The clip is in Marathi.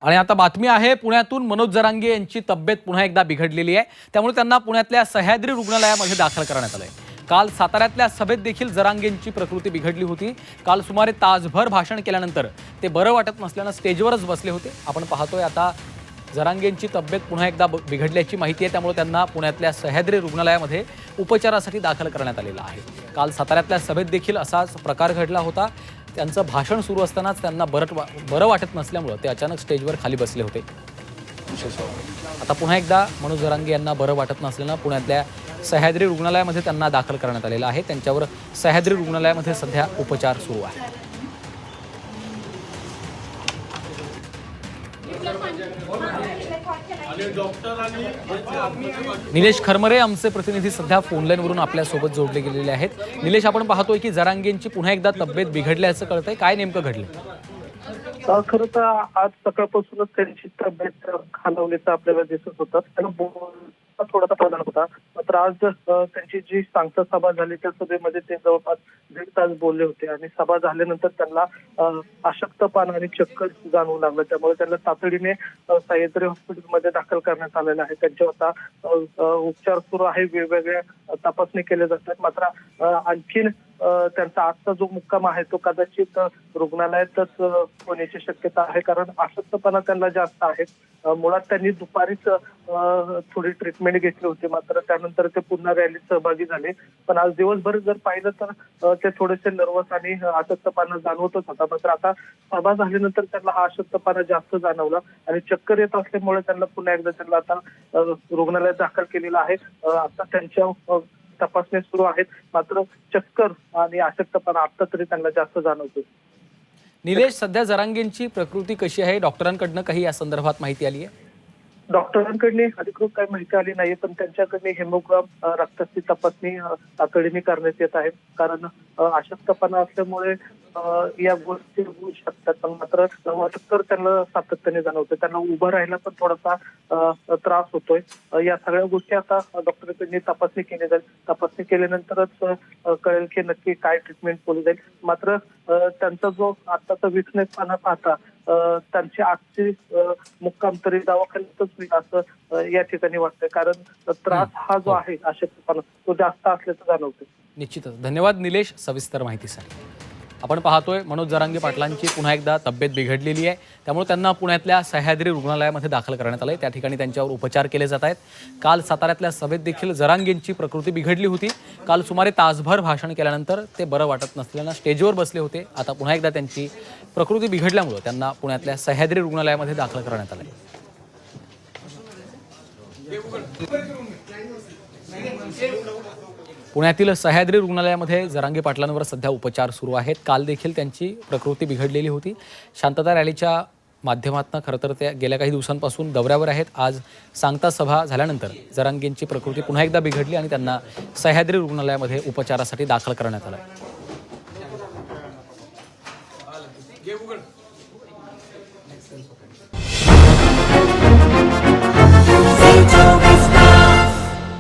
आणि आता बातमी आहे पुण्यातून मनोज जरांगे यांची तब्येत पुन्हा एकदा बिघडलेली आहे। त्यामुळे त्यांना पुण्यातल्या सह्याद्री रुग्णालयामध्ये दाखल करण्यात आलंय। काल साताऱ्यातल्या सभेत देखील जरांगेंची प्रकृती बिघडली होती। काल सुमारे तासभर भाषण केल्यानंतर ते बरं वाटत नसल्याने स्टेजवरच बसले होते। आपण पाहतोय आता जरांगेंची तब्येत पुन्हा एकदा बिघडल्याची माहिती आहे। त्यामुळे त्यांना पुण्यातल्या सह्याद्री रुग्णालयामध्ये उपचारासाठी दाखल करण्यात आलेलं आहे। काल साताऱ्यातल्या सभेत देखील असाच प्रकार घडला होता। त्यांचं भाषण सुरू असतानाच त्यांना बरं वाटत नसल्यामुळे ते अचानक स्टेजवर खाली बसले होते। आता पुन्हा एकदा मनोज जरांगे यांना बरं वाटत नसल्याने पुण्यातल्या सह्याद्री रुग्णालयामध्ये त्यांना दाखल करण्यात आलेलं आहे। त्यांच्यावर सह्याद्री रुग्णालयामध्ये सध्या उपचार सुरू आहेत। निलेश खरमरे आमचे प्रतिनिधी सध्या फोनलाईनवरून आपल्यासोबत जोडले गेलेले आहेत। निलेश, आपण पाहतोय की जरांगेंची पुन्हा एकदा तब्येत बिघडल्याचं कळतंय, काय नेमकं घडलं? खरं तर आज सकाळपासूनच त्यांची तब्येत खालावल्याचं आपल्याला दिसत होतं। त्यांना थोडासा प्रधान होता, मात्र आज त्यांची जी सांगता सभा झाली त्या सभेमध्ये ते जवळपास 1.5 तास बोलले होते आणि सभा झाल्यानंतर त्यांना अशक्तपणा आणि चक्कर जाणवू लागलं। त्यामुळे त्यांना तातडीने सह्याद्री हॉस्पिटलमध्ये दाखल करण्यात आलेलं आहे। त्यांच्यावर आता उपचार सुरू आहे, वेगवेगळ्या तपासणी केल्या जातात। मात्र आणखीन त्यांचा आजचा जो मुक्काम आहे तो कदाचित रुग्णालयातच होण्याची शक्यता आहे, कारण अशक्तपणा त्यांना जास्त आहे। मुळात त्यांनी दुपारीच थोडी ट्रीटमेंट घेतली होती, मात्र त्यानंतर ते पुन्हा रॅलीत सहभागी झाले। पण आज दिवसभर जर पाहिलं तर ते थोडेसे नर्वस आणि अशक्तपणा जाणवतच होता। मात्र आता सभा झाल्यानंतर त्यांना हा अशक्तपणा जास्त जाणवला आणि चक्कर येत असल्यामुळे त्यांना पुन्हा एकदा त्यांना आता रुग्णालयात दाखल केलेलं आहे। आता त्यांच्या तपासणी सुरू आहेत, मात्र चक्कर आणि अशक्तपणा आता तरी त्यांना जास्त जाणवतो। निलेश, सध्या जरांगेंची प्रकृती कशी आहे? डॉक्टरांकडून काही या संदर्भात माहिती आली आहे? डॉक्टरांकडे अधिकृत काही माहिती आली नाही, पण त्यांच्याकडे हेमोग्राम रक्ताची तपासणी तातडीने करण्यात येत आहे, कारण अशक्तपणा असल्यामुळे या गोष्टी होऊ शकतात। पण मात्र चक्कर त्यांना सातत्याने जाणवते, त्यांना उभं राहायला पण थोडासा त्रास होतोय। या सगळ्या गोष्टी आता डॉक्टरांकडे तपासणी केली जाईल। तपासणी केल्यानंतरच कळेल की नक्की काय ट्रीटमेंट केली जाईल। मात्र त्यांचा जो आताचा विकनेसपणा पाहता त्यांची आजची मुक्काम तरी दवाखान्यातच होईल असं या ठिकाणी वाटतंय, कारण त्रास हा जो आहे अशक्तपणा तो जास्त असल्याचं जाणवतं। निश्चितच। धन्यवाद निलेश सविस्तर माहितीसाठी। आपण पाहतोय मनोज जरांगे पाटलांची पुन्हा एकदा तब्येत बिघडलेली आहे। त्यामुळे त्यांना पुण्यातल्या सह्याद्री रुग्णालयामध्ये दाखल करण्यात आलंय। त्या ठिकाणी त्यांच्यावर उपचार केले जात आहेत। काल साताऱ्यातल्या सभेत देखील जरांगेंची प्रकृती बिघडली होती। काल सुमारे तासभर भाषण केल्यानंतर ते बरं वाटत नसल्याने स्टेजवर बसले होते। आता पुन्हा एकदा त्यांची प्रकृती बिघडल्यामुळे त्यांना पुण्यातल्या सह्याद्री रुग्णालयामध्ये दाखल करण्यात आलंय। पुण्यातील सह्याद्री रुग्णालयामध्ये जरांगे पाटलांवर सध्या उपचार सुरू आहेत। काल देखील त्यांची प्रकृती बिघडलेली होती। शांतता रॅलीच्या माध्यमातून खरं तर ते गेल्या काही दिवसांपासून दौऱ्यावर आहेत। आज सांगता सभा झाल्यानंतर जरांगेंची प्रकृती पुन्हा एकदा बिघडली आणि त्यांना सह्याद्री रुग्णालयामध्ये उपचारासाठी दाखल करण्यात आलं।